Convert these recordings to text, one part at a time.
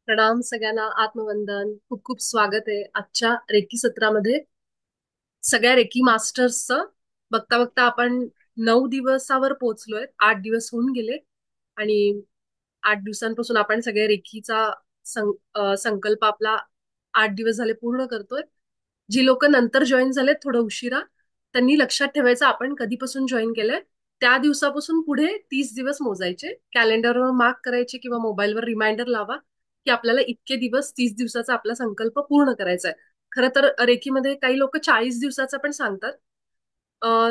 प्रणाम सगळ्यांना. आत्मवंदन. खूप खूप स्वागत आहे आजच्या रेकी सत्रामध्ये. सगळ्या रेकी मास्टर्सचं बघता बघता आपण 9 दिवसावर पोहोचलोय. 8 दिवस होऊन गेले आणि 8 दिवसांपासून आपण सगळ्या रेकीचा संकल्प आपला 8 दिवस झाले पूर्ण करतोय. जी लोक नंतर जॉईन झालेत थोडं उशिरा, त्यांनी लक्षात ठेवायचं आपण कधीपासून जॉईन केलंय. त्या दिवसापासून पुढे 30 दिवस मोजायचे, कॅलेंडरवर मार्क करायचे किंवा मोबाईलवर रिमाइंडर लावा की आपल्याला इतके दिवस, 30 दिवसाचा आपला संकल्प पूर्ण करायचा आहे. खरं तर रेकीमध्ये काही लोक 40 दिवसाचा पण सांगतात.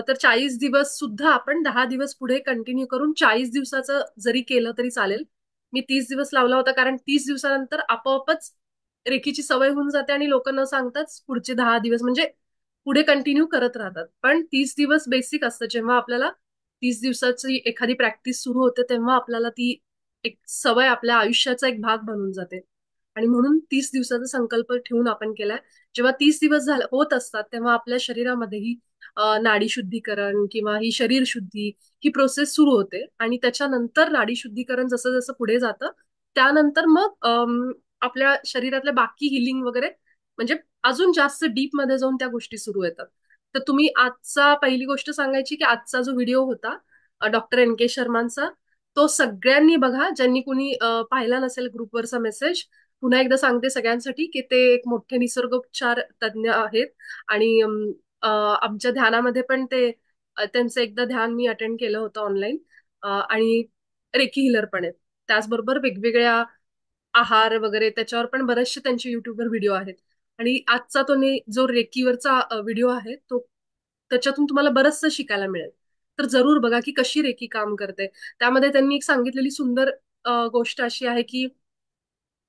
तर 40 दिवस सुद्धा आपण 10 दिवस पुढे कंटिन्यू करून 40 दिवसाचं जरी केलं तरी चालेल. मी 30 दिवस लावला होता कारण 30 दिवसानंतर आपोआपच रेकीची सवय होऊन जाते आणि लोक न सांगताच पुढचे 10 दिवस म्हणजे पुढे कंटिन्यू करत राहतात. पण 30 दिवस बेसिक असतं. जेव्हा आपल्याला 30 दिवसाची एखादी प्रॅक्टिस सुरू होते तेव्हा आपल्याला ती एक सवय आपल्या आयुष्याचा एक भाग बनून जाते. आणि म्हणून 30 दिवसाचा संकल्प ठेवून आपण केलाय. जेव्हा 30 दिवस होत असतात तेव्हा आपल्या शरीरामध्येही नाडी शुद्धीकरण किंवा ही शरीर शुद्धी ही प्रोसेस सुरू होते आणि त्याच्यानंतर नाडी शुद्धीकरण जसं जसं पुढे जातं त्यानंतर मग आपल्या शरीरातल्या बाकी हिलिंग वगैरे म्हणजे अजून जास्त डीप मध्ये जाऊन त्या गोष्टी सुरू येतात. तर तुम्ही आजचा पहिली गोष्ट सांगायची की आजचा जो व्हिडिओ होता डॉक्टर एन के शर्मांचा, तो सगळ्यांनी बघा. ज्यांनी कुणी पाहिला नसेल ग्रुपवरचा मेसेज, पुन्हा एकदा सांगते सगळ्यांसाठी की ते एक मोठे निसर्गोपचार तज्ज्ञ आहेत आणि आमच्या ध्यानामध्ये पण ते त्यांचं एकदा ध्यान मी अटेंड केलं होतं ऑनलाईन. आणि रेकी हिलर पण आहेत. त्याचबरोबर वेगवेगळ्या आहार वगैरे त्याच्यावर पण बरेचसे त्यांचे युट्यूबवर व्हिडिओ आहेत. आणि आजचा जो रेकीवरचा व्हिडिओ आहे तो, त्याच्यातून तुम्हाला बरचसं शिकायला मिळेल. तर जरूर बघा की कशी रेकी काम करते. त्यामध्ये त्यांनी एक सांगितलेली सुंदर गोष्ट अशी आहे की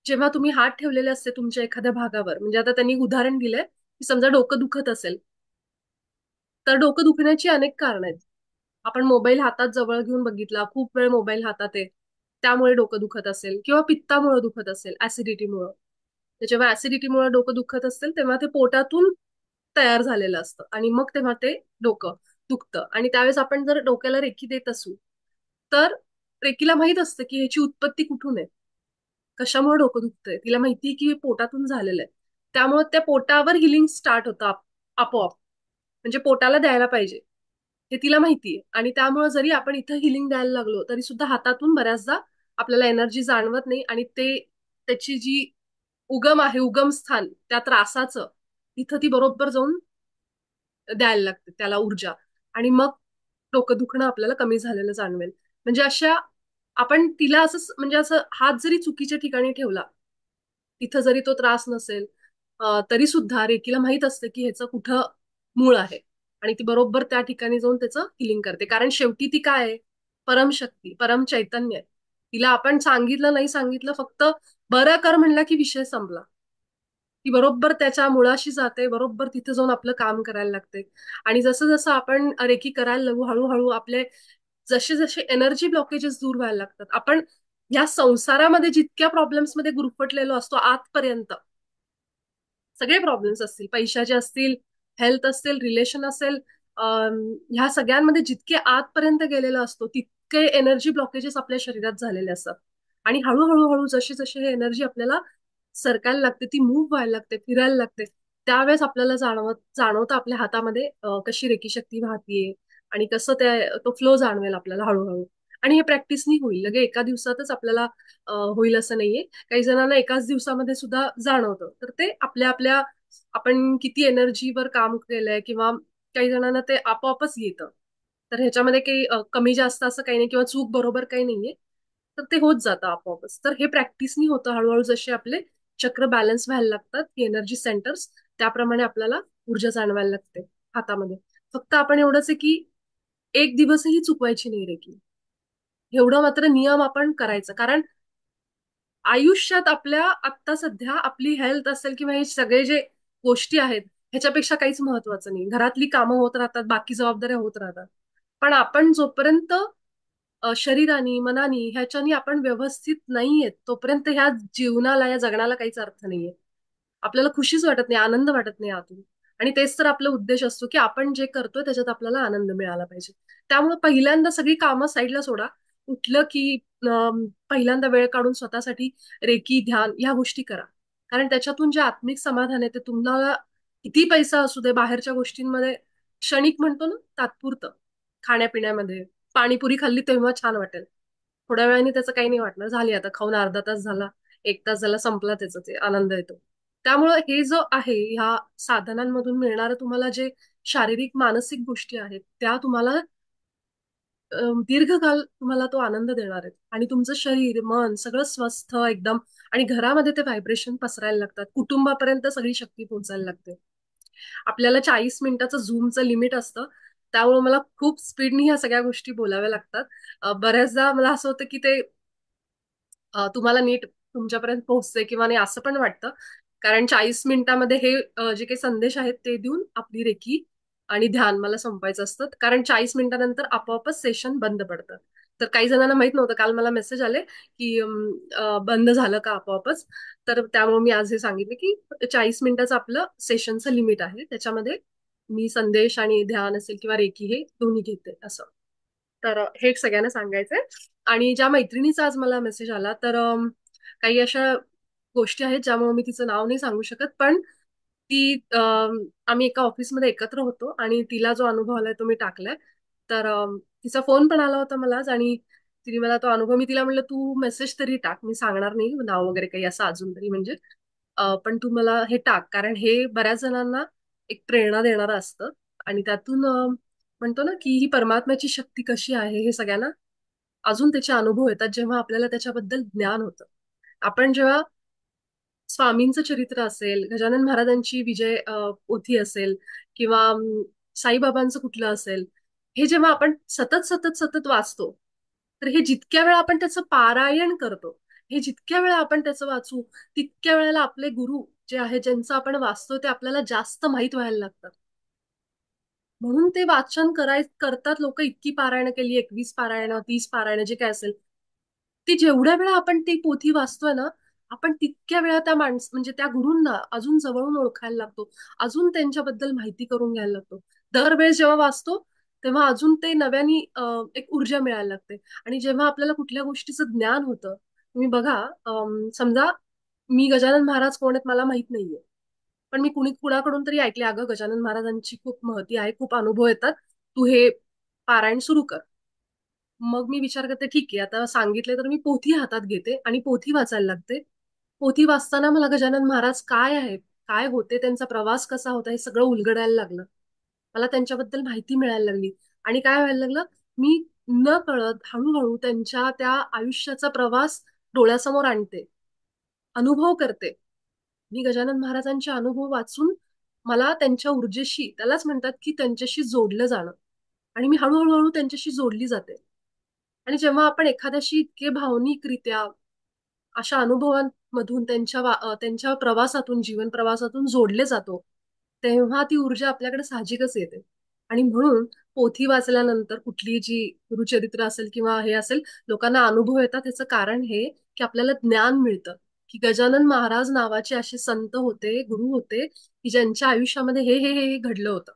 जेव्हा तुम्ही हात ठेवलेले असते तुमच्या एखाद्या भागावर, म्हणजे आता त्यांनी उदाहरण दिलंय की समजा डोकं दुखत असेल, तर डोकं दुखण्याची अनेक कारणं आहेत. आपण मोबाईल हातात जवळ घेऊन बघितला, खूप वेळ मोबाईल हातात आहे, त्यामुळे डोकं दुखत असेल किंवा पित्तामुळे दुखत असेल, ऍसिडिटीमुळं. तर जेव्हा ऍसिडिटीमुळे डोकं दुखत असेल तेव्हा ते पोटातून तयार झालेलं असतं आणि मग तेव्हा ते डोकं दुखतं. आणि त्यावेळेस आपण जर डोक्याला रेकी देत असू तर रेकीला माहित असतं की ह्याची उत्पत्ती कुठून आहे, कशामुळे डोकं दुखतंय. तिला माहितीये की हे पोटातून झालेलं आहे. त्यामुळे त्या पोटावर हिलिंग स्टार्ट होतं आपोआप. म्हणजे पोटाला द्यायला पाहिजे हे तिला माहितीये. आणि त्यामुळे जरी आपण इथं हिलिंग द्यायला लागलो तरी सुद्धा हातातून बऱ्याचदा आपल्याला एनर्जी जाणवत नाही आणि त्याची जी उगम आहे, उगम स्थान त्या त्रासाचं, तिथं ती बरोबर जाऊन द्यायला लागते त्याला ऊर्जा. आणि मग डोकं दुखणं आपल्याला कमी झालेलं जाणवेल. म्हणजे अशा आपण तिला असं म्हणजे असं हात जरी चुकीच्या ठिकाणी ठेवला, तिथं जरी तो त्रास नसेल, तरी सुद्धा रेकीला माहित असतं की ह्याचं कुठं मूळ आहे आणि ती बरोबर त्या ठिकाणी जाऊन त्याचं हिलिंग करते. कारण शेवटी ती काय आहे? परमशक्ती, परम चैतन्य आहे. तिला आपण सांगितलं नाही सांगितलं, फक्त बरं कर म्हणला की विषय संपला. ती बरोबर त्याच्या मुळाशी जाते, बरोबर तिथे जाऊन आपलं काम करायला लागते. आणि जसं जसं आपण रेकी करायला लागू, हळूहळू आपले जसे जसे एनर्जी ब्लॉकेजेस दूर व्हायला लागतात. आपण या संसारामध्ये जितक्या प्रॉब्लेम्स मध्ये गुरफटलेलो असतो आजपर्यंत, सगळे प्रॉब्लेम्स असतील, पैशाचे असतील, हेल्थ असतील, रिलेशन असेल, ह्या सगळ्यांमध्ये जितके आतपर्यंत गेलेलो असतो तितके एनर्जी ब्लॉकेजेस आपल्या शरीरात झालेले असतात. आणि हळूहळू हळू जशी जशी हे एनर्जी आपल्याला सरकायला लागते, ती मूव्ह व्हायला लागते, फिरायला लागते, त्यावेळेस आपल्याला जाणवतं आपल्या हातामध्ये कशी रेकी शक्ती वाहतीये आणि कसं तो फ्लो जाणवेल आपल्याला हळूहळू. आणि हे प्रॅक्टिसनी होईल, लगे एका दिवसातच आपल्याला होईल असं नाहीये. काही जणांना एकाच दिवसामध्ये सुद्धा जाणवतं. तर ते आपल्या आपल्या आपण किती एनर्जीवर काम केलंय किंवा काही जणांना ते आपोआपच येतं. तर ह्याच्यामध्ये काही कमी जास्त असं काही नाही किंवा चूक बरोबर काही नाहीये. तर ते होत जातं आपोआपच. तर हे प्रॅक्टिसनी होतं. हळूहळू जसे आपले चक्र बॅलन्स व्हायला लागतात, की एनर्जी सेंटर्स, त्याप्रमाणे आपल्याला ऊर्जा जाणवायला लागते हातामध्ये. फक्त आपण एवढंच आहे की एक दिवसही चुकवायची नाही रे की, एवढं मात्र नियम आपण करायचं. कारण आयुष्यात आपल्या आत्ता सध्या आपली हेल्थ असेल किंवा हे सगळे जे गोष्टी आहेत ह्याच्यापेक्षा काहीच महत्वाचं नाही. घरातली कामं होत राहतात, बाकी जबाबदाऱ्या होत राहतात. पण आपण जोपर्यंत शरीरानी मनानी ह्याच्यानी आपण व्यवस्थित नाहीयेत तोपर्यंत ह्या जीवनाला, या जगण्याला काहीच अर्थ नाहीये. आपल्याला खुशीच वाटत नाही, आनंद वाटत नाही आतून. आणि तेच तर आपला उद्देश असतो की आपण जे करतोय त्याच्यात आपल्याला आनंद मिळाला पाहिजे. त्यामुळे पहिल्यांदा सगळी कामं साईडला सोडा. उठलं की पहिल्यांदा वेळ काढून स्वतःसाठी रेकी, ध्यान ह्या गोष्टी करा. कारण त्याच्यातून जे आत्मिक समाधान आहे ते तुम्हाला किती पैसा असू दे, बाहेरच्या गोष्टींमध्ये क्षणिक म्हणतो ना, तात्पुरतं. खाण्यापिण्यामध्ये पाणीपुरी खाल्ली तेव्हा छान वाटेल, थोड्या वेळाने त्याचं काही नाही वाटणार. झाली आता खाऊन अर्धा तास झाला, एक तास झाला, संपला त्याचा ते आनंद येतो. त्यामुळं हे जो आहे ह्या साधनांमधून मिळणारं तुम्हाला जे शारीरिक मानसिक गोष्टी आहेत त्या तुम्हाला दीर्घकाल तुम्हाला तो आनंद देणार आहे. आणि तुमचं शरीर मन सगळं स्वस्थ एकदम. आणि घरामध्ये ते व्हायब्रेशन पसरायला लागतात, कुटुंबापर्यंत सगळी शक्ती पोहोचायला लागते. आपल्याला 40 मिनिटाचं झूमचं लिमिट असतं, त्यामुळे मला खूप स्पीडनी ह्या सगळ्या गोष्टी बोलाव्या लागतात. बऱ्याचदा मला असं होतं की ते तुम्हाला नीट तुमच्यापर्यंत पोहोचते किंवा नाही असं पण वाटतं. कारण 40 मिनिटामध्ये हे जे काही संदेश आहेत ते देऊन आपली रेकी आणि ध्यान मला संपवायचं असतं. कारण 40 मिनिटानंतर आपोआपच सेशन बंद पडतं. तर काही जणांना माहित नव्हतं, काल मला मेसेज आले की बंद झालं का आपोआपच. तर त्यामुळे मी आज हे सांगितलं की 40 मिनिटाचं आपलं सेशनचं लिमिट आहे, त्याच्यामध्ये मी संदेश आणि ध्यान असेल किंवा रेकी हे दोन्ही घेते असं. तर हे सगळ्यांना सांगायचंय. आणि ज्या मैत्रिणीचा आज मला मेसेज आला, तर काही अशा गोष्टी आहेत ज्यामुळे मी तिचं नाव नाही सांगू शकत, पण ती आम्ही एका ऑफिसमध्ये एकत्र होतो आणि तिला जो अनुभव आलाय तो मी टाकलाय. तर तिचा फोन पण आला होता मला आज, आणि तिने मला तो अनुभव, मी तिला म्हणलं तू मेसेज तरी टाक, मी सांगणार नाही नाव वगैरे काही असं अजून तरी म्हणजे, पण तू मला हे टाक, कारण हे बऱ्याच जणांना एक प्रेरणा देणारं असतं. आणि त्यातून म्हणतो ना की ही परमात्म्याची शक्ती कशी आहे हे सगळ्यांना अजून त्याचे अनुभव येतात जेव्हा आपल्याला त्याच्याबद्दल ज्ञान होतं. आपण जेव्हा स्वामींचं चरित्र असेल, गजानन महाराजांची विजय पोथी असेल, किंवा साईबाबांचं कुठलं असेल, हे जेव्हा आपण सतत सतत सतत वाचतो, तर हे जितक्या वेळा आपण त्याचं पारायण करतो, हे जितक्या वेळा आपण त्याचं वाचू, तितक्या वेळेला आपले गुरु जे आहे, ज्यांचं आपण वाचतो, ते आपल्याला जास्त माहित व्हायला लागतात. म्हणून ते वाचन करतात लोक. इतकी पारायण केली, 21 पारायण, 30 पारायण, जे काय असेल, ती जेवढ्या वेळा आपण ती पोथी वाचतोय ना, आपण तितक्या वेळा त्या म्हणजे त्या गुरूंना अजून जवळून ओळखायला लागतो, अजून त्यांच्याबद्दल माहिती करून घ्यायला लागतो. दरवेळेस जेव्हा वाचतो तेव्हा अजून ते नव्याने एक ऊर्जा मिळायला लागते. आणि जेव्हा आपल्याला कुठल्या गोष्टीचं ज्ञान होतं, तुम्ही बघा, समजा मी गजानन महाराज कोण आहेत मला माहित नाहीये, पण मी कुणाकडून तरी ऐकले, अगं गजानन महाराजांची खूप महती आहे, खूप अनुभव येतात, तू हे पारायण सुरू कर. मग मी विचार करते, ठीक आहे आता सांगितले तर मी पोथी हातात घेते आणि पोथी वाचायला लागते. पोथी वाचताना मला गजानन महाराज काय आहेत, काय होते, त्यांचा प्रवास कसा होता, हे सगळं उलगडायला लागलं. मला त्यांच्याबद्दल माहिती मिळायला लागली. आणि काय व्हायला लागलं, मी न कळत हळूहळू त्यांच्या त्या आयुष्याचा प्रवास डोळ्यासमोर आणते, अनुभव करते. मी गजानन महाराजांचे अनुभव वाचून मला त्यांच्या ऊर्जेशी, त्यालाच म्हणतात की त्यांच्याशी जोडलं जाणं, आणि मी हळूहळू हळू त्यांच्याशी जोडली जाते. आणि जेव्हा आपण एखाद्याशी इतके भावनिकरित्या अशा अनुभवांमधून त्यांच्या प्रवासातून, जीवन प्रवासातून जोडले जातो, तेव्हा ती ऊर्जा आपल्याकडे साहजिकच येते. आणि म्हणून पोथी वाचल्यानंतर कुठली जी गुरुचरित्र असेल किंवा हे असेल, लोकांना अनुभव येतात, त्याचं कारण हे की आपल्याला ज्ञान मिळतं की गजानन महाराज नावाचे असे संत होते, गुरु होते, की ज्यांच्या आयुष्यामध्ये हे घडलं होतं.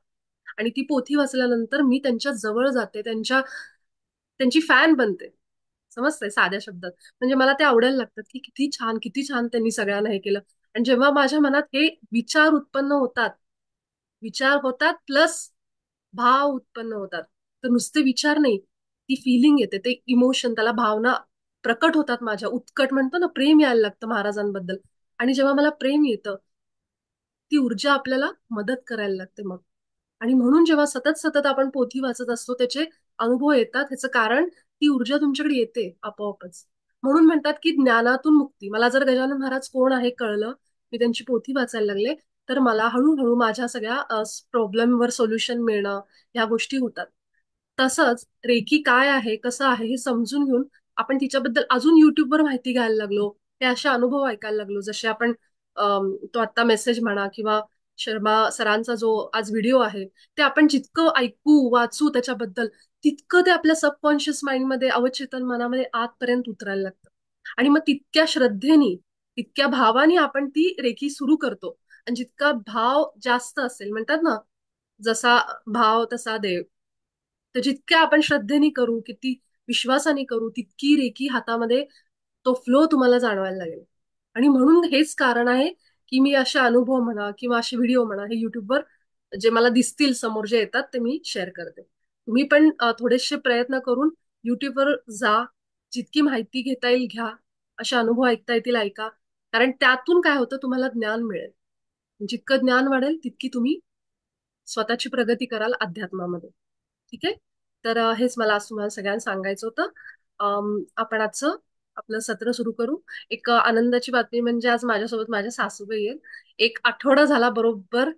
आणि ती पोथी वाचल्यानंतर मी त्यांच्या जवळ जाते, त्यांची फॅन बनते. समजतंय साध्या शब्दात, म्हणजे मला ते आवडायला लागतात की किती छान, किती छान त्यांनी सगळ्यांना हे केलं. आणि जेव्हा माझ्या मनात हे विचार उत्पन्न होतात, विचार होतात प्लस भाव उत्पन्न होतात, तर नुसते विचार नाही, ती फिलिंग येते, ते इमोशन, त्याला भावना प्रकट होतात माझ्या, उत्कट म्हणतो ना, प्रेम यायला लागतं महाराजांबद्दल. आणि जेव्हा मला प्रेम येतं, ती ऊर्जा आपल्याला मदत करायला लागते मग. आणि म्हणून जेव्हा सतत सतत आपण पोथी वाचत असतो, त्याचे अनुभव येतात, ह्याचं कारण ती ऊर्जा तुमच्याकडे येते आपोआपच. म्हणून म्हणतात की ज्ञानातून मुक्ती. मला जर गजानन महाराज कोण आहे कळलं, मी त्यांची पोथी वाचायला लागले, तर मला हळूहळू माझ्या सगळ्या प्रॉब्लेमवर सोल्युशन मिळणं, ह्या गोष्टी होतात. तसंच रेकी काय आहे, कसं आहे हे समजून घेऊन आपण तिच्याबद्दल अजून युट्यूबवर माहिती घ्यायला लागलो, हे असे अनुभव ऐकायला लागलो. जसे आपण तो आता मेसेज म्हणा किंवा शर्मा सरांचा जो आज व्हिडिओ आहे, ते आपण जितकं ऐकू वाचू त्याच्याबद्दल, तितकं ते आपल्या सबकॉन्शियस माइंडमध्ये, अवचेतन मनामध्ये आतपर्यंत उतरायला लागतं. आणि मग तितक्या श्रद्धेने, तितक्या भावाने आपण ती रेकी सुरू करतो. आणि जितका भाव जास्त असेल, म्हणतात ना, जसा भाव तसा देव, तर जितक्या आपण श्रद्धेने करू, किती विश्वासाने करू तितकी रेकी हातामध्ये तो फ्लो तुम्हाला जाणवायला लागेल. आणि म्हणून हेच कारण आहे की मी असे अनुभव म्हणा किंवा असे व्हिडिओ म्हणा हे युट्यूबवर जे मला दिसतील समोर जे येतात ते मी शेअर करते. तुम्ही पण थोडेसे प्रयत्न करून युट्यूबवर जा, जितकी माहिती घेता येईल घ्या, असे अनुभव ऐकता येतील ऐका. कारण त्यातून काय होतं तुम्हाला ज्ञान मिळेल. जितकं ज्ञान वाढेल तितकी तुम्ही स्वतःची प्रगती कराल अध्यात्मामध्ये. ठीक आहे. तर हेच मला आज तुम्हाला सगळ्यांना सांगायचं होतं. आपण आजचं आपलं सत्र सुरू करू. एक आनंदाची बातमी म्हणजे आज माझ्यासोबत माझ्या सासूबाई आहेत. एक आठवडा झाला बरोबर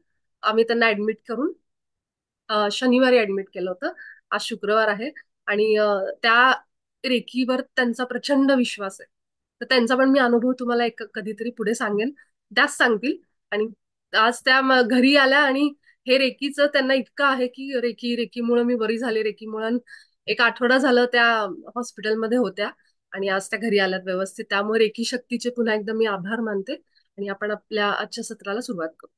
आम्ही त्यांना ऍडमिट करून शनिवारी ऍडमिट केलं होतं. आज शुक्रवार आहे आणि त्या रेकीवर त्यांचा प्रचंड विश्वास आहे. तर त्यांचा पण मी अनुभव तुम्हाला एक कधीतरी पुढे सांगेन. त्याच सांगतील. आणि आज त्या घरी आल्या आणि हे रेकीचं त्यांना इतकं आहे की रेकीमुळे मी बरी झाले. रेकीमुळे एक आठवडा झालं त्या हॉस्पिटलमध्ये होत्या आणि आज त्या घरी आल्यात व्यवस्थित. त्यामुळे रेकी शक्तीचे पुन्हा एकदा मी आभार मानते आणि आपण आपल्या आजच्या सत्राला सुरुवात करू.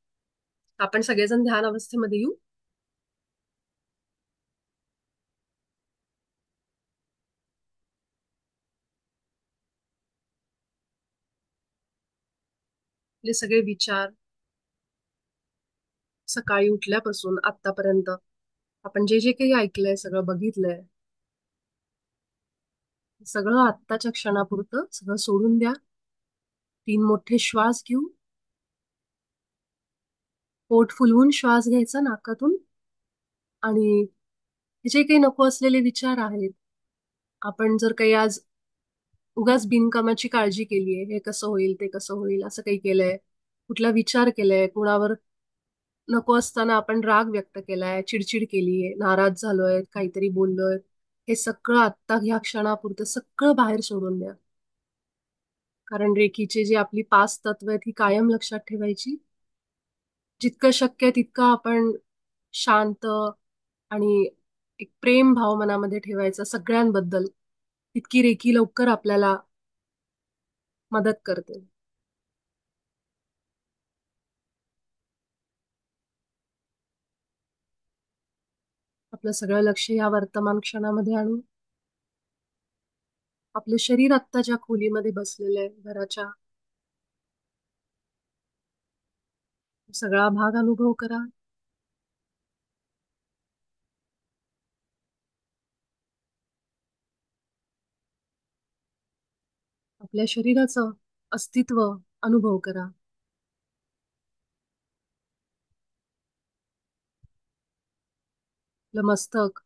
आपण सगळेजण ध्यान अवस्थेमध्ये येऊ. आपले सगळे विचार सकाळी उठल्यापासून आतापर्यंत आपण जे जे काही ऐकलंय सगळं बघितलंय सगळं आत्ताच्या क्षणापुरतं सगळं सोडून द्या. 3 मोठे श्वास घेऊ. पोट फुलवून श्वास घ्यायचा नाकातून. आणि जे काही नको असलेले विचार आहेत, आपण जर काही आज उगाच बिनकामाची काळजी केलीये, हे कसं होईल ते कसं होईल असं काही केलंय, कुठला विचार केलाय, कुणावर नको असताना आपण राग व्यक्त केलाय, चिडचिड केलीये, नाराज झालोय, काहीतरी बोललोय, हे सगळं आत्ता ह्या क्षणापुरतं सगळं बाहेर सोडून द्या. कारण रेकीचे जे आपली 5 तत्व आहेत ही कायम लक्षात ठेवायची. जितकं शक्य आहे तितकं आपण शांत आणि एक प्रेम भाव मनामध्ये ठेवायचा सगळ्यांबद्दल. तितकी रेकी लवकर आपल्याला मदत करते. आपलं सगळं लक्ष या वर्तमान क्षणामध्ये आणून आपलं शरीर आत्ता ज्या खोलीमध्ये बसलेलं आहे घराच्या, सगळा भाग अनुभव करा. आपल्या शरीराचं अस्तित्व अनुभव करा. आपलं मस्तक,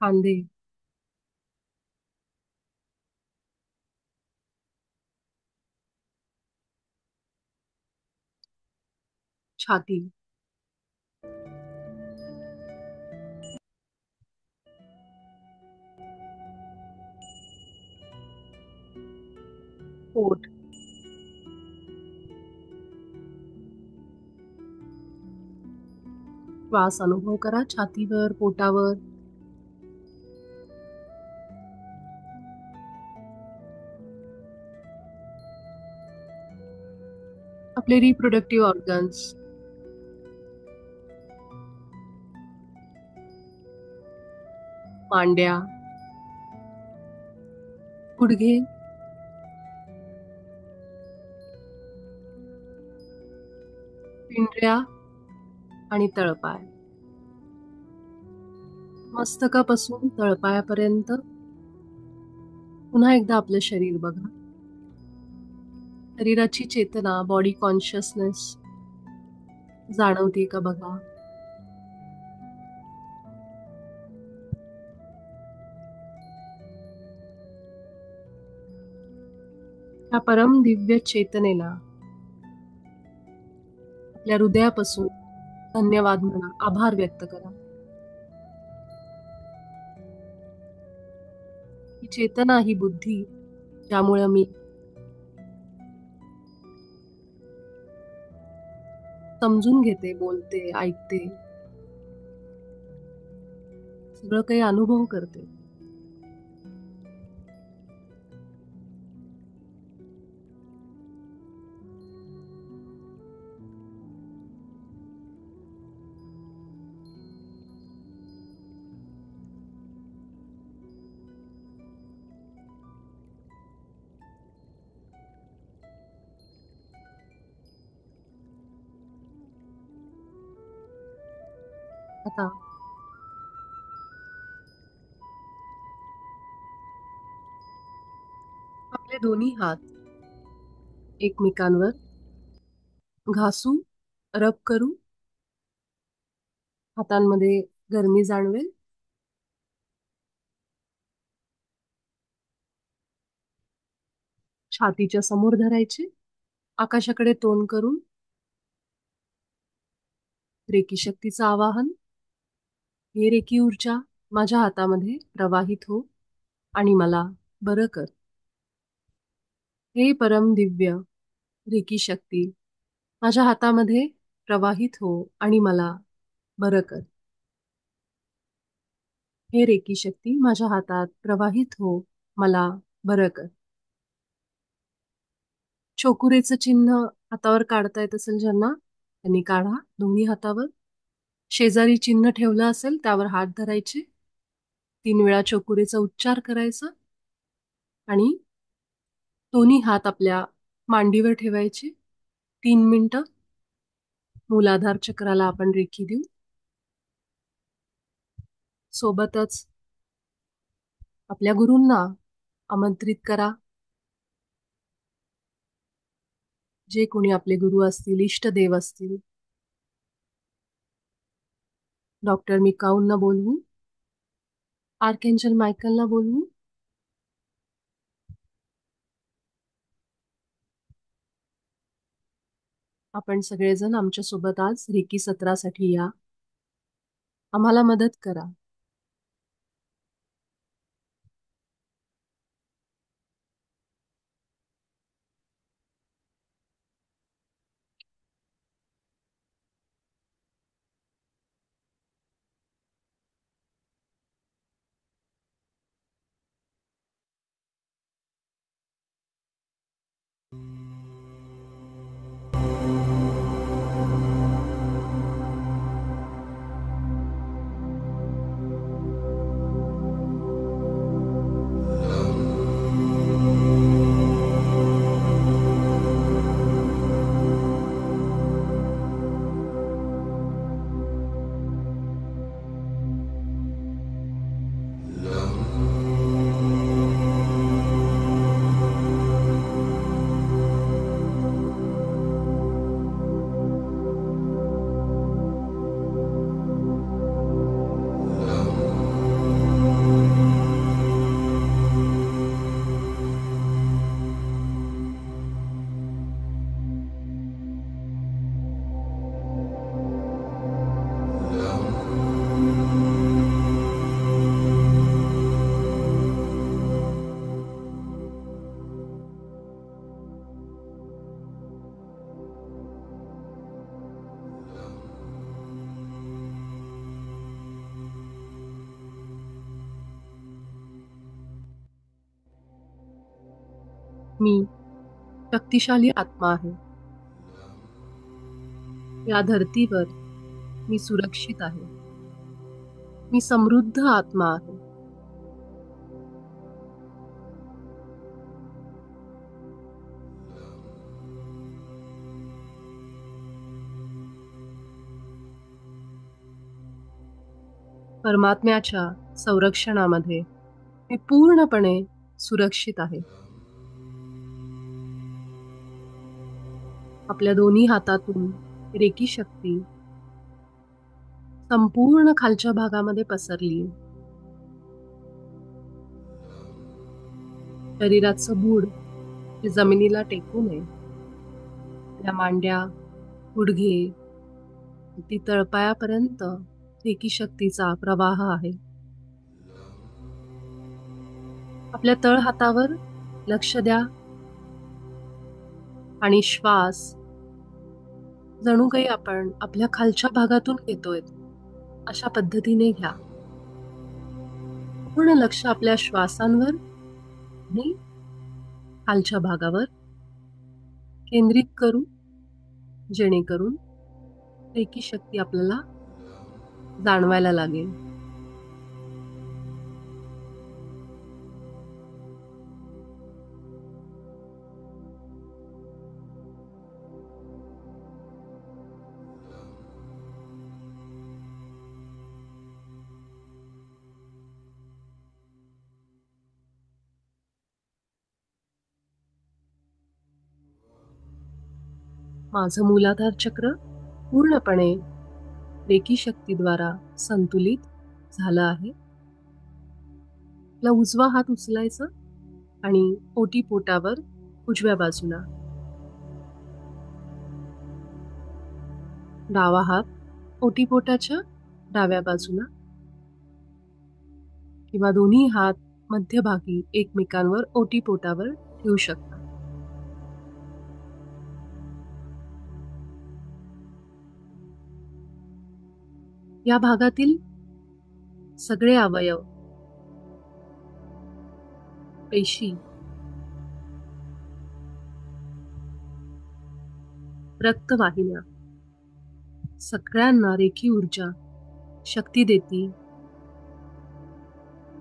खांदे, छाती, पोट, श्वास अनुभव करा छातीवर, पोटावर. आपले रिप्रोडक्टिव्ह ऑर्गन्स, मांड्या, गुडघे, पिंढऱ्या आणि तळपाय. मस्तकापासून तळपायापर्यंत पुन्हा एकदा आपलं शरीर बघा. शरीराची चेतना, बॉडी कॉन्शियसनेस जाणवते का बघा. त्या परम दिव्य चेतनेला आपल्या हृदयापासून धन्यवाद म्हणा, आभार व्यक्त करा. ही चेतना, ही बुद्धी ज्यामुळे मी समजून घेते, बोलते, ऐकते, सगळं काही अनुभव करते. आता आपले दोन्ही हात एकमेकांवर घासू, रब करू. हातांमध्ये गरमी जाणवेल. छातीच्या समोर धरायचे, आकाशाकडे तोंड करून रेकी शक्तीचं आवाहन. हे रेकी ऊर्जा माझ्या हातामध्ये प्रवाहित हो आणि मला बरं कर. हे परम दिव्य रेकी शक्ती माझ्या हातामध्ये प्रवाहित हो आणि मला बरं कर. हे रेकी शक्ती माझ्या हातात प्रवाहित हो, मला बरं कर. छोकुरेचं चिन्ह हातावर काढता येत असेल ज्यांना त्यांनी काढा दोन्ही हातावर. शेजारी चिन्ह ठेवलं असेल त्यावर हात धरायचे. 3 वेळा छोकुरेचा उच्चार करायचा आणि दोन्ही हात आपल्या मांडीवर ठेवायचे. 3 मिनिटं मूलाधार चक्राला आपण रेखी देऊ. सोबतच आपल्या गुरूंना आमंत्रित करा. जे कोणी आपले गुरु असतील, इष्टदेव असतील. डॉक्टर मिकाऊंना बोलवू, आर्कएंजल मायकलला बोलवू. आपण सगळेजण आमच्या सोबत आज रेकी सत्रासाठी या. आम्हाला मदत करा. मी शक्तिशाली आत्मा आहे. या धर्तीवर मी सुरक्षित आहे. मी समृद्ध आत्मा आहे. परमात्म्याच्या संरक्षणामध्ये मी पूर्णपणे सुरक्षित आहे. आपल्या दोन्ही हातातून रेकी शक्ती संपूर्ण खालच्या भागामध्ये पसरली. शरीराचं बूड हे जमिनीला टेकू नये. त्या मांड्या, गुडघे, ती तळपायापर्यंत रेकी शक्तीचा प्रवाह आहे. आपल्या तळ हातावर लक्ष द्या आणि श्वास जणू काही आपण आपल्या खालच्या भागातून घेतोय अशा पद्धतीने घ्या. पूर्ण लक्ष आपल्या श्वासांवर आणि खालच्या भागावर केंद्रित करू, जेणेकरून रेकी शक्ती आपल्याला जाणवायला लागेल. माझं मूलाधार चक्र पूर्णपणे रेकी शक्तीद्वारा संतुलित झालं आहे. आपला उजवा हात उचलायचा आणि ओटीपोटावर उजव्या बाजूला, डावा हात ओटीपोटाच्या डाव्या बाजूला किंवा दोन्ही हात मध्यभागी एकमेकांवर ओटीपोटावर ठेवू शकता. या भागातील सगळे अवयव, पेशी, रक्तवाहिन्या सगळ्यांना रेखी ऊर्जा शक्ती देती.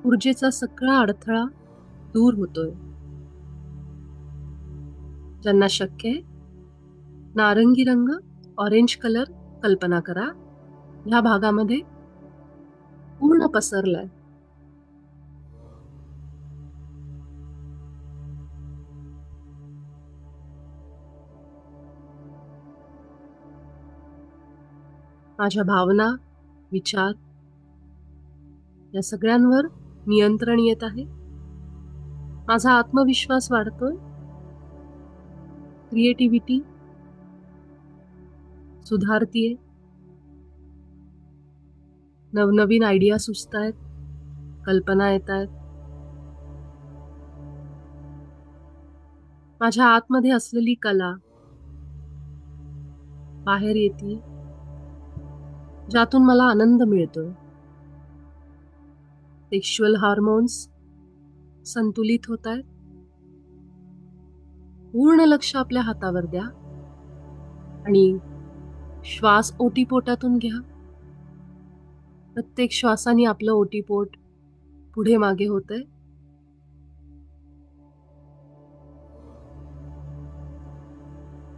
ऊर्जेचा सगळा अडथळा दूर होतोय. ज्यांना शक्य आहे, नारंगी रंग, ऑरेंज कलर कल्पना करा ह्या भागामध्ये पूर्ण पसरलाय. माझ्या भावना, विचार या सगळ्यांवर नियंत्रण येत आहे. माझा आत्मविश्वास वाढतोय. क्रिएटिव्हिटी सुधारतीये. नवनवीन आयडिया सुचतायत, कल्पना येत आहेत. माझ्या आतमध्ये असलेली कला बाहेर येते, ज्यातून मला आनंद मिळतोय. सेक्शुअल हार्मोन्स संतुलित होत आहेत. पूर्ण लक्ष आपल्या हातावर द्या आणि श्वास ओटीपोटातून घ्या. प्रत्येक श्वासाने आपलं ओटीपोट पुढे मागे होतंय.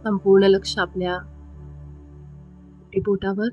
संपूर्ण लक्ष आपल्या ओटीपोटावर.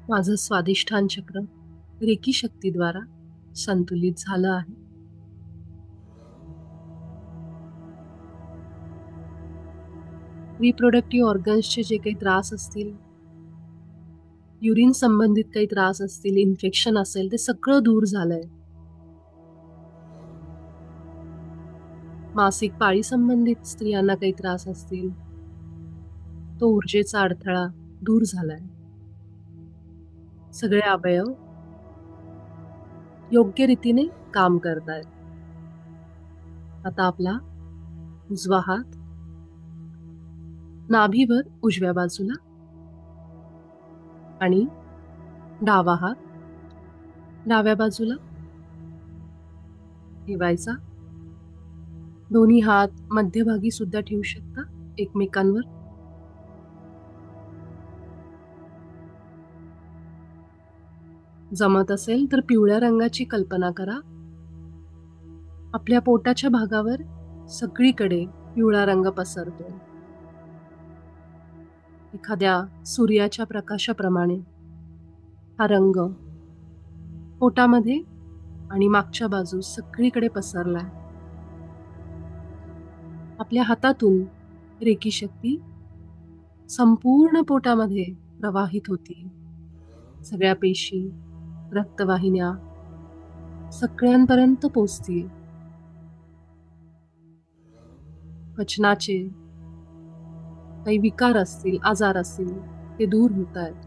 माझं स्वादिष्ठान चक्र रेकी शक्तीद्वारा संतुलित झालं आहे. रिप्रोडक्टिव्ह ऑर्गन्सचे जे काही त्रास असतील, युरिन संबंधित काही त्रास असतील, इन्फेक्शन असेल, ते सगळं दूर झालंय. मासिक पाळी संबंधित स्त्रियांना काही त्रास असतील, तो ऊर्जेचा अडथळा दूर झालाय. सगळे अवयव योग्य रीतीने काम करतायत. आता आपला उजवा हात नाभीवर उजव्या बाजूला आणि डावा हात डाव्या बाजूला ठेवायचा. दोन्ही हात मध्यभागी सुद्धा ठेवू शकता. एकमेकांवर. जमत असेल तर पिवळ्या रंगाची कल्पना करा. आपल्या पोटाच्या भागावर सगळीकडे पिवळा रंग पसरतो, एखाद्या सूर्याच्या प्रकाशाप्रमाणे. हा रंग पोटामध्ये आणि मागच्या बाजूस सगळीकडे पसरलाय. आपल्या हातातून रेकी शक्ती संपूर्ण पोटामध्ये प्रवाहित होती. सगळ्या पेशी, रक्तवाहिन्या सगळ्यांपर्यंत पोचतील. पचनाचे काही विकार असतील, आजार असतील, ते दूर होत आहेत.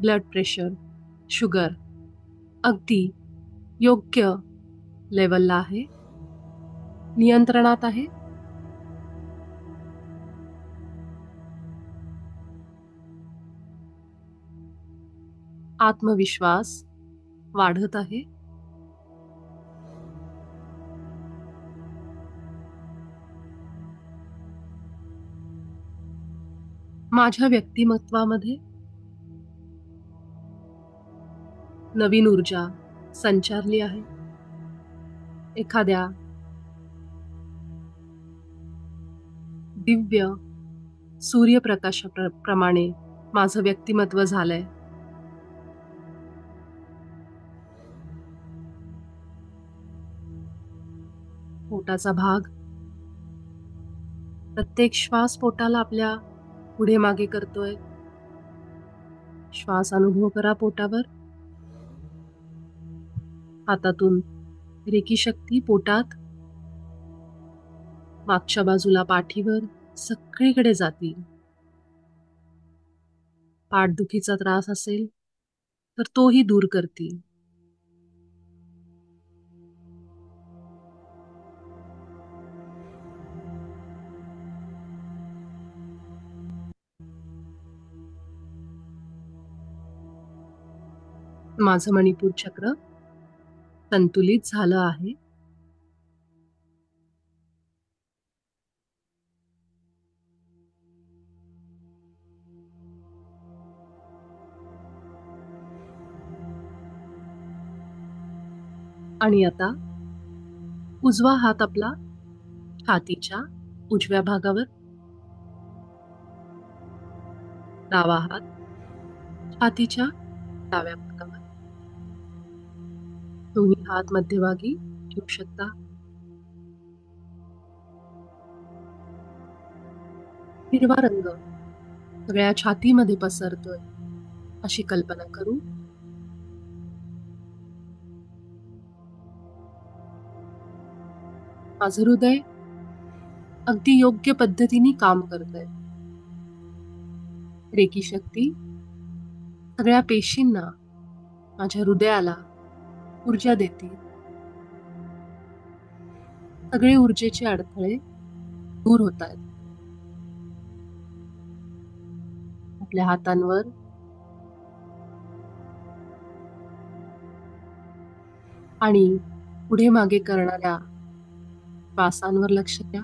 ब्लड प्रेशर, शुगर अगदी योग्य लेवलला आहे, नियंत्रणात आहे. आत्मविश्वास वाढत आहे. माझ्या व्यक्तिमत्वामध्ये नवीन ऊर्जा संचारली आहे. एखाद्या दिव्य सूर्यप्रकाशाप्रमाणे माझं व्यक्तिमत्व झालंय. पोटाचा भाग, प्रत्येक श्वास पोटाला आपल्या पुढे मागे करतोय. श्वास अनुभव करा पोटावर. हातातून रेकी शक्ती पोटात, मागच्या बाजूला पाठीवर सगळीकडे जातील. पाठदुखीचा त्रास असेल तर तोही दूर करतील. माझं मणिपूर चक्र संतुलित झालं आहे. आणि आता उजवा हात आपला छातीच्या उजव्या भागावर, डावा हात छातीच्या डाव्या भागावर. दोन्ही हात मध्यभागी ठेवू शकता. हिरवा रंग सगळ्या छातीमध्ये पसरतोय अशी कल्पना करू. माझं हृदय अगदी योग्य पद्धतीने काम करतंय. रेकी शक्ती सगळ्या पेशींना, माझ्या हृदयाला ऊर्जा देते. सगळे ऊर्जेचे अडथळे दूर होत आहेत. आपल्या हातांवर आणि पुढे मागे करणाऱ्या श्वासांवर लक्ष द्या.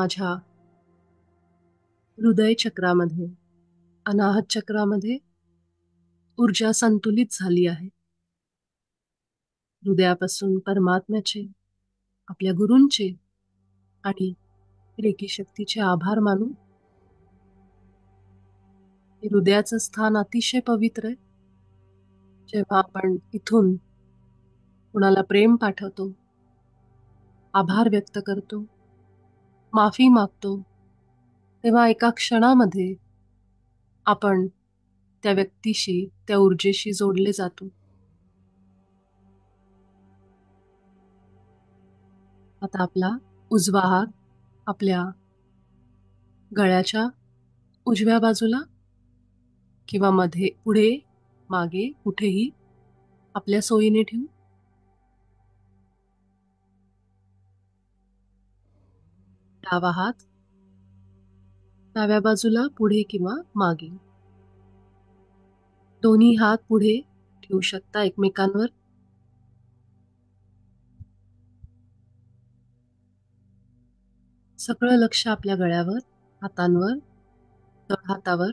माझ्या हृदय चक्रामध्ये, अनाहत चक्रामध्ये ऊर्जा संतुलित झाली आहे. हृदयापासून परमात्म्याचे, आपल्या गुरूंचे आणि रेकी शक्तीचे आभार मानू. हे हृदयाचं स्थान अतिशय पवित्र आहे. जेव्हा आपण इथून कुणाला प्रेम पाठवतो, आभार व्यक्त करतो, माफी मागतो, तेव्हा एका क्षणामध्ये आपण त्या व्यक्तीशी, त्या ऊर्जेशी जोडले जातो. आता आपला उजवा हात आपल्या गळ्याच्या उजव्या बाजूला किंवा मध्ये, पुढे, मागे, कुठेही आपल्या सोयीने ठेवू. डावा हात डाव्या बाजूला, पुढे किंवा मागे. दोन्ही हात पुढे ठेवू शकता एकमेकांवर. सगळं लक्ष आपल्या गळ्यावर, हातांवर, तळहातावर.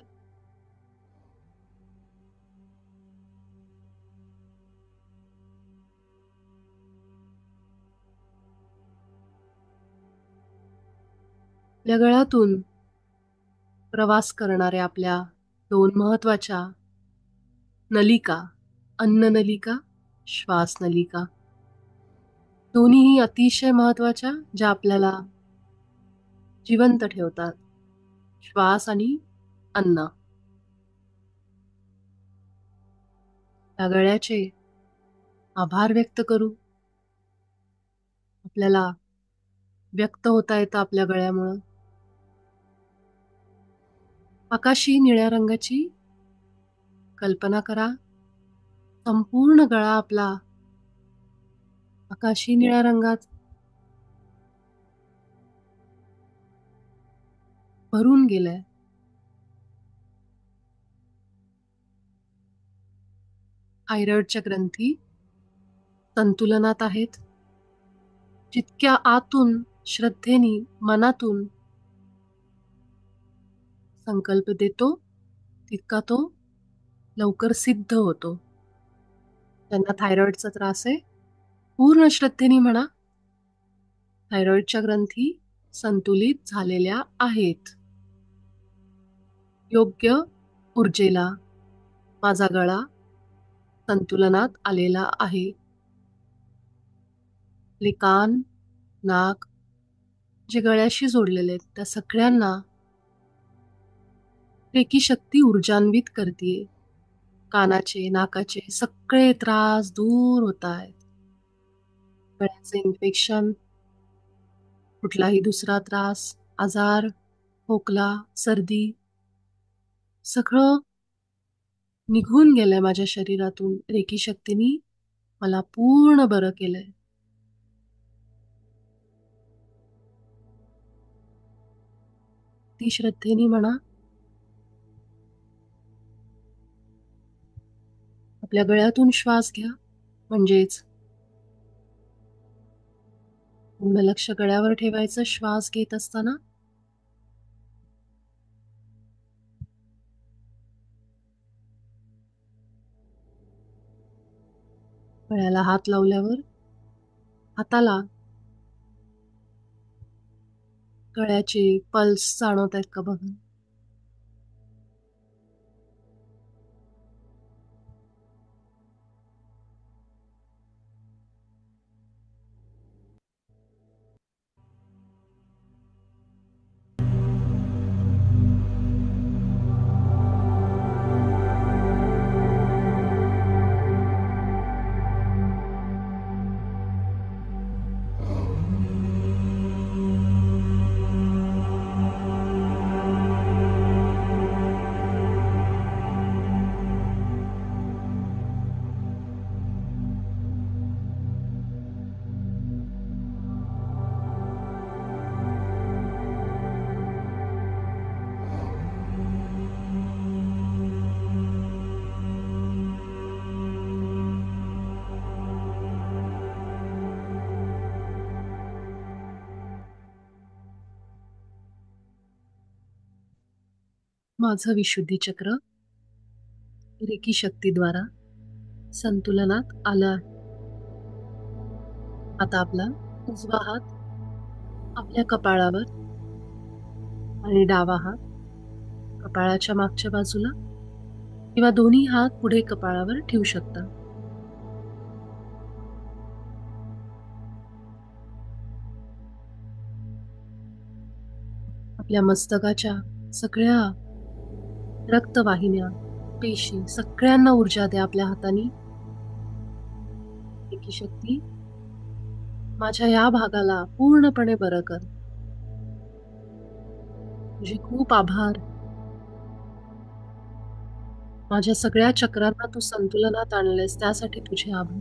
आपल्या गळ्यातून प्रवास करणाऱ्या आपल्या दोन महत्वाच्या नलिका, अन्न नलिका, श्वास नलिका, दोन्हीही अतिशय महत्वाच्या, ज्या आपल्याला जिवंत ठेवतात. श्वास आणि अन्न. त्या गळ्याचे आभार व्यक्त करू. आपल्याला व्यक्त होता येतं आपल्या गळ्यामुळं. आकाशी निळ्या रंगाची कल्पना करा. संपूर्ण गळा आपला आकाशी निळ्या रंगात भरून गेलाय. थायरॉइडच्या ग्रंथी संतुलनात आहेत. जितक्या आतून श्रद्धेने, मनातून संकल्प देतो, तितका तो लवकर सिद्ध होतो. ज्यांना थायरॉइडचा त्रास आहे, पूर्ण श्रद्धेने म्हणा, थायरॉइडच्या ग्रंथी संतुलित झालेल्या आहेत. योग्य ऊर्जेला माझा गळा संतुलनात आलेला आहे. आपले कान, नाक जे गळ्याशी जोडलेले आहेत, त्या सगळ्यांना रेकी शक्ती ऊर्जान्वित करते. कानाचे, नाकाचे सगळे त्रास दूर होत आहेत. गळ्याचे इन्फेक्शन, कुठलाही दुसरा त्रास, आजार, खोकला, सर्दी सगळं निघून गेलंय माझ्या शरीरातून. रेकी शक्तीने मला पूर्ण बरं केलंय. ती श्रद्धेने म्हणा. आपल्या गळ्यातून श्वास घ्या, म्हणजेच पूर्ण लक्ष गळ्यावर ठेवायचं श्वास घेत असताना. गळ्याला हात लावल्यावर हाताला गळ्याचे पल्स जाणवत आहेत का बघा. माझं विशुद्धी चक्र रेकी शक्तीद्वारा संतुलनात आलं आहे. आता आपला उजवा हात आपल्या कपाळावर आणि डावा हात कपाळाच्या मागच्या बाजूला किंवा दोन्ही हात पुढे कपाळावर ठेवू शकता. आपल्या मस्तकाच्या सगळ्या रक्तवाहिन्या, पेशी सगळ्यांना ऊर्जा द्या आपल्या हाताने. रेकी शक्ती माझ्या या भागाला पूर्णपणे बरं कर. तुझे खूप आभार. माझ्या सगळ्या चक्रांना तू संतुलनात आणलेस त्यासाठी तुझे आभार.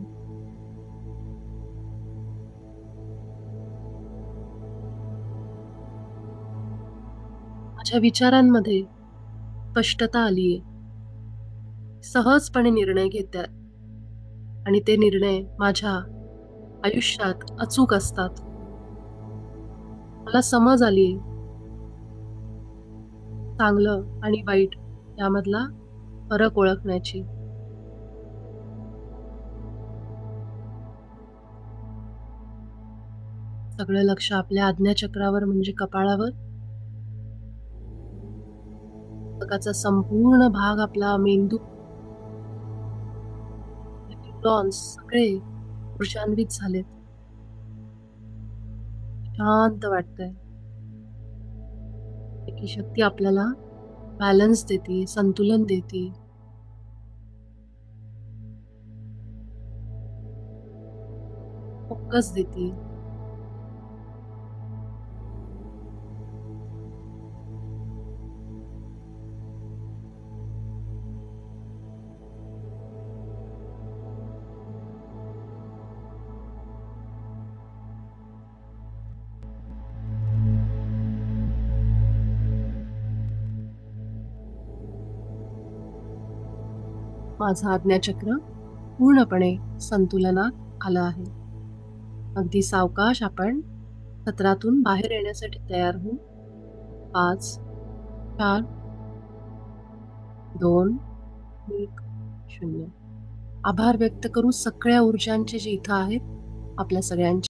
माझ्या विचारांमध्ये स्पष्टता आलीये. सहजपणे निर्णय घेतात आणि ते निर्णय माझ्या आयुष्यात अचूक असतात. मला समज आलीये चांगलं आणि वाईट यामधला फरक ओळखण्याची. सगळं लक्ष आपल्या आज्ञाचक्रावर म्हणजे कपाळावर. मस्तकाचा संपूर्ण भाग आपला मेंदू, न्यूरॉन्स सगळे ऊर्जान्वित झालेत. शांत वाटतंय. रेकी शक्ती आपल्याला बॅलन्स देते, संतुलन देते. फोकस देते. माझं आज्ञाचक्र पूर्णपणे संतुलनात आलं आहे. अगदी सावकाश आपण सत्रातून बाहेर येण्यासाठी तयार होऊ. 5, 4, 2, 1, 0. आभार व्यक्त करू सगळ्या ऊर्जांचे जे इथं आहेत आपल्या सगळ्यांचे.